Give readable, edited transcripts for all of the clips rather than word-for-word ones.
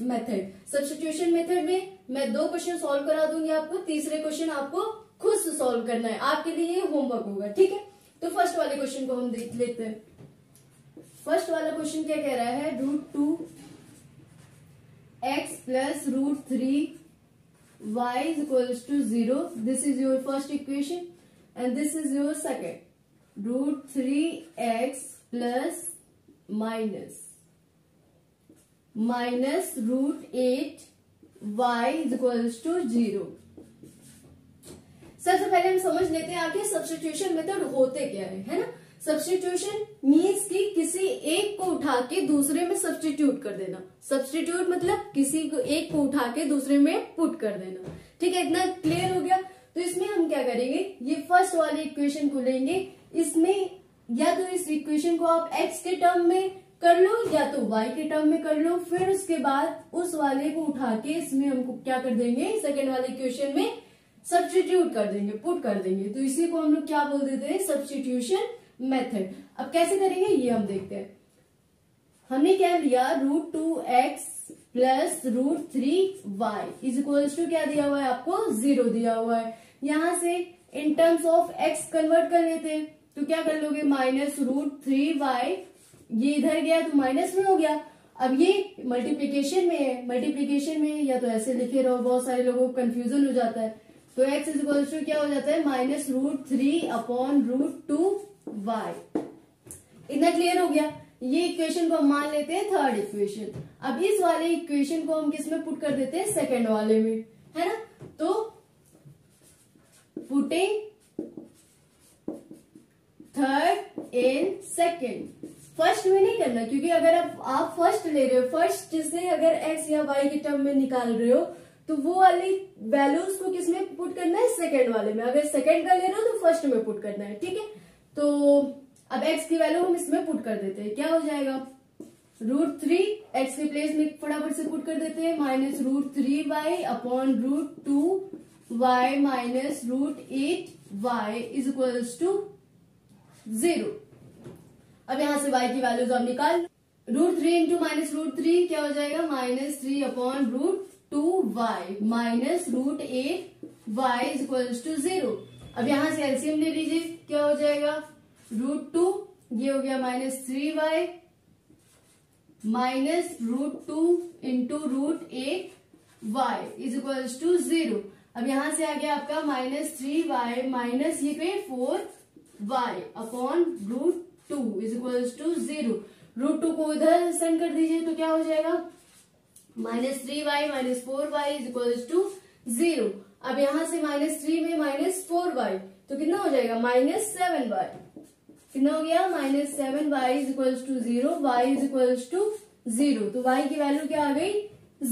Method. Substitution method में मैं 2 question solve करा दूंगी आपको, तीसरे क्वेश्चन आपको खुद से सॉल्व करना है, आपके लिए ये होमवर्क होगा, ठीक है। तो फर्स्ट वाले क्वेश्चन को हम देख लेते हैं। फर्स्ट वाला क्वेश्चन क्या कह रहा है, √2x plus √3y is equals to 0। This is your first equation and this is your second. √3x plus minus √8y is equals to 0। सबसे पहले हम समझ लेते हैं आखिर सब्स्टिट्यूशन मेथड होते क्या है ना। सब्स्टिट्यूशन मीन्स कि किसी एक को उठा के दूसरे में सब्स्टिट्यूट कर देना। सब्स्टिट्यूट मतलब किसी को एक को उठा के दूसरे में पुट कर देना, ठीक है। इतना क्लियर हो गया। तो इसमें हम क्या करेंगे, ये फर्स्ट वाली इक्वेशन को लेंगे, इसमें या तो इस इक्वेशन को आप x के टर्म में कर लो या तो y के टर्म में कर लो, फिर उसके बाद उस वाले को उठा के इसमें हमको क्या कर देंगे, सेकेंड वाले इक्वेशन में सब्स्टिट्यूट कर देंगे, पुट कर देंगे। तो इसी को हम लोग क्या बोल देते हैं, सब्स्टिट्यूशन मेथड। अब कैसे करेंगे ये हम देखते हैं। हमने क्या लिया, √2x plus √3y is equals to क्या दिया हुआ है आपको, 0 दिया हुआ है। यहां से in terms of x convert कर लेते हैं, तो क्या कर लोगे, माइनस √3y, ये इधर गया तो माइनस में हो गया। अब ये मल्टीप्लीकेशन में है, मल्टीप्लीकेशन में या तो ऐसे लिखे रहो, बहुत सारे लोगों को कंफ्यूजन हो जाता है। तो x इज इक्वल्स टू क्या हो जाता है, माइनस √3 अपॉन √2y। इतना क्लियर हो गया। ये इक्वेशन को हम मान लेते हैं थर्ड इक्वेशन। अब इस वाले इक्वेशन को हम किस में पुट कर देते हैं, सेकंड वाले में, है ना। तो putting third in second, first में नहीं करना, क्योंकि अगर आप फर्स्ट ले रहे हो, फर्स्ट से अगर x या y के टर्म में निकाल रहे हो तो वो वाली वैल्यूज को किस में पुट करना है, सेकंड वाले में। अगर सेकंड का ले रहे हो तो फर्स्ट में पुट करना है, ठीक है। तो अब x की वैल्यू हम इसमें पुट कर देते हैं, क्या हो जाएगा, √3 x के प्लेस में फटाफट से पुट कर देते हैं, minus √3y upon √2y minus √8y is equals to 0। अब यहां से y की वैल्यूज आप निकाल, √3 इंटू माइनस √3 क्या हो जाएगा, -3 upon √2y minus √8y is equals to 0। अब यहां से एलसीएम ले लीजिए, क्या हो जाएगा, √2 ये हो गया -3y minus √2 into √8y is equals to 0। अब यहां से आ गया आपका -3y माइनस ये पे 4y upon √2 is equals to 0। √2 को इधर सेंड कर दीजिए तो क्या हो जाएगा, -3y minus 4y is equals to 0। अब यहां से -3 में -4y तो कितना हो जाएगा, -7y। कितना हो गया, -7y is equals to 0, y is equals to 0। तो y की वैल्यू क्या आ गई,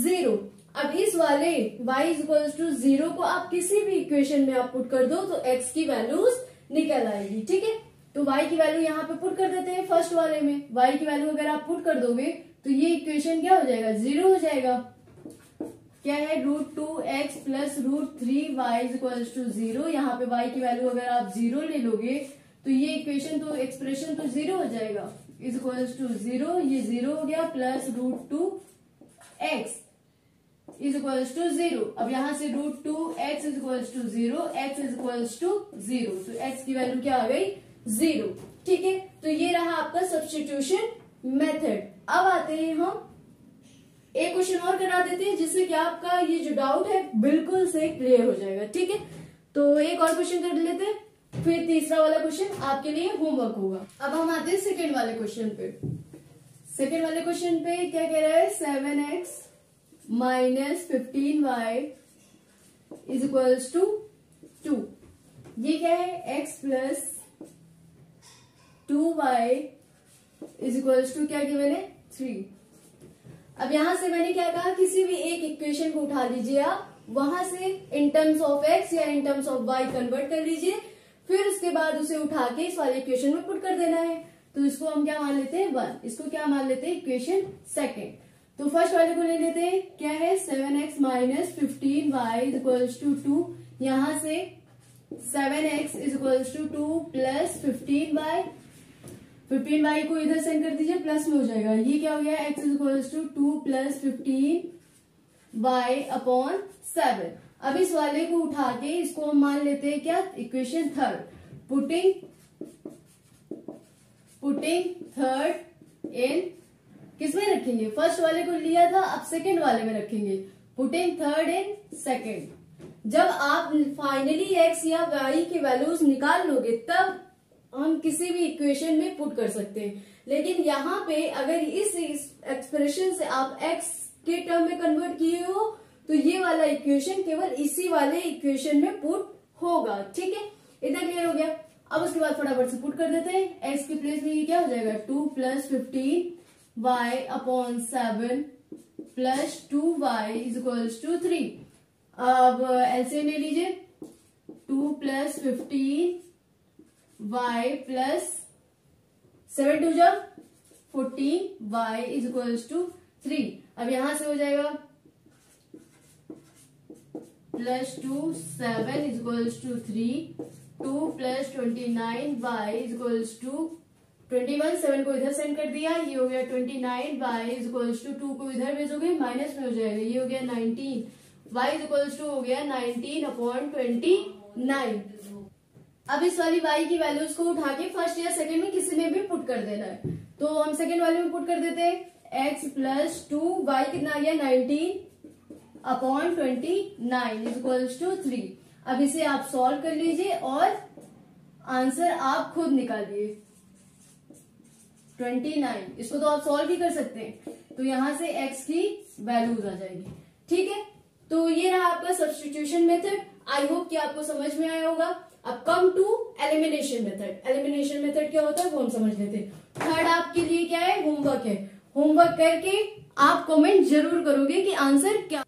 0। अब इस वाले y इज इक्वल्स टू 0 को आप किसी भी इक्वेशन में आप पुट कर दो तो x की वैल्यूज निकल आएगी, ठीक है। तो y की वैल्यू यहाँ पे पुट कर देते हैं फर्स्ट वाले में। y की वैल्यू अगर आप पुट कर दोगे तो ये इक्वेशन क्या हो जाएगा, 0 हो जाएगा। क्या है, √2x plus √3y is equals to 0। यहाँ पे y की वैल्यू अगर आप 0 ले लोगे तो ये इक्वेशन तो एक्सप्रेशन तो 0 हो जाएगा, इज इक्वल्स टू 0, ये 0 हो गया, plus √2x is equals to 0। अब यहां से √2x is equals to 0, x is equals to 0, तो x की वैल्यू क्या आ गई, 0, ठीक है। तो ये रहा आपका सब्स्टिट्यूशन मेथड। अब आते हैं हम एक क्वेश्चन और करा देते हैं जिससे कि आपका ये जो डाउट है बिल्कुल से क्लियर हो जाएगा, ठीक है। तो एक और क्वेश्चन कर लेते हैं, फिर तीसरा वाला क्वेश्चन आपके लिए होमवर्क होगा। अब हम आते हैं सेकेंड वाले क्वेश्चन पे। सेकेंड वाले क्वेश्चन पे क्या कह रहा है, 7x minus 15y is equals to 2। ये क्या है, x plus 2y is equals to क्या गिवन है, 3। अब यहां से मैंने क्या कहा, किसी भी एक इक्वेशन को उठा लीजिए आप, वहां से इन टर्म्स ऑफ x या in terms of y convert कर लीजिए, फिर उसके बाद उसे उठा के इस वाले इक्वेशन में पुट कर देना है। तो इसको हम क्या मान लेते हैं, 1। इसको क्या मान लेते हैं, इक्वेशन सेकेंड। तो फर्स्ट वाले को ले लेते हैं, क्या है, 7x minus 15y is equals to 2। यहां से 7x is equals to 2 plus 15y, 15y को इधर सेंड कर दीजिए, प्लस में हो जाएगा। ये क्या हो गया, x is equals to 2 plus 15 y upon 7। अब इस वाले को उठा के इसको हम मान लेते हैं क्या, equation third. Putting third in, किसमें रखेंगे, फर्स्ट वाले को लिया था, अब सेकंड वाले में रखेंगे। Putting third in second. जब आप फाइनली x या y की वैल्यूज निकाल लोगे तब हम किसी भी इक्वेशन में पुट कर सकते हैं। लेकिन यहाँ पे अगर इस एक्सप्रेशन से आप x के टर्म में कन्वर्ट किए हो तो ये वाला इक्वेशन केवल इसी वाले इक्वेशन में पुट होगा। ठीक है, इतना क्लियर हो गया। अब उसके बाद फटाफट से पुट कर देते हैं। x के प्लेस में ये क्या हो जाएगा, 2 + 15 y upon 7 plus 2y is equals to 3। अब एलसीएम ले लीजिए, 2 + 15 y प्लस 7 2 जा 14 y इज इक्वल्स टू 3। अब यहां से हो जाएगा +2 7 is equals to 3, 2 + 29 y is equals to 21। 7 को इधर सेंड कर दिया, ये हो गया 29 y इज इक्वल्स टू 2 को इधर भेजोगे माइनस में हो जाएगा, ये हो गया 19 y इज इक्वल्स टू हो गया 19 अपॉन 29। अब इस वाली y की वैल्यूज को उठा के फर्स्ट या सेकंड में किसी में भी पुट कर देना है। तो हम सेकंड वाले में पुट कर देते हैं, x + 2y कितना आ गया 19 अपॉन 29 इज इक्वल्स टू 3। अब इसे आप सॉल्व कर लीजिए और आंसर आप खुद निकालिए 29। इसको तो आप सॉल्व भी कर सकते हैं, तो यहां से x की वैल्यूज आ जाएगी। ठीक है, तो ये रहा आपका सब्स्टिट्यूशन मेथड। आई होप कि आपको समझ में आया होगा। अब come to elimination method. Elimination method क्या होता है वो हम समझ लेते हैं। थर्ड आपके लिए क्या है, होमवर्क है। होमवर्क करके आप कमेंट जरूर करोगे कि आंसर क्या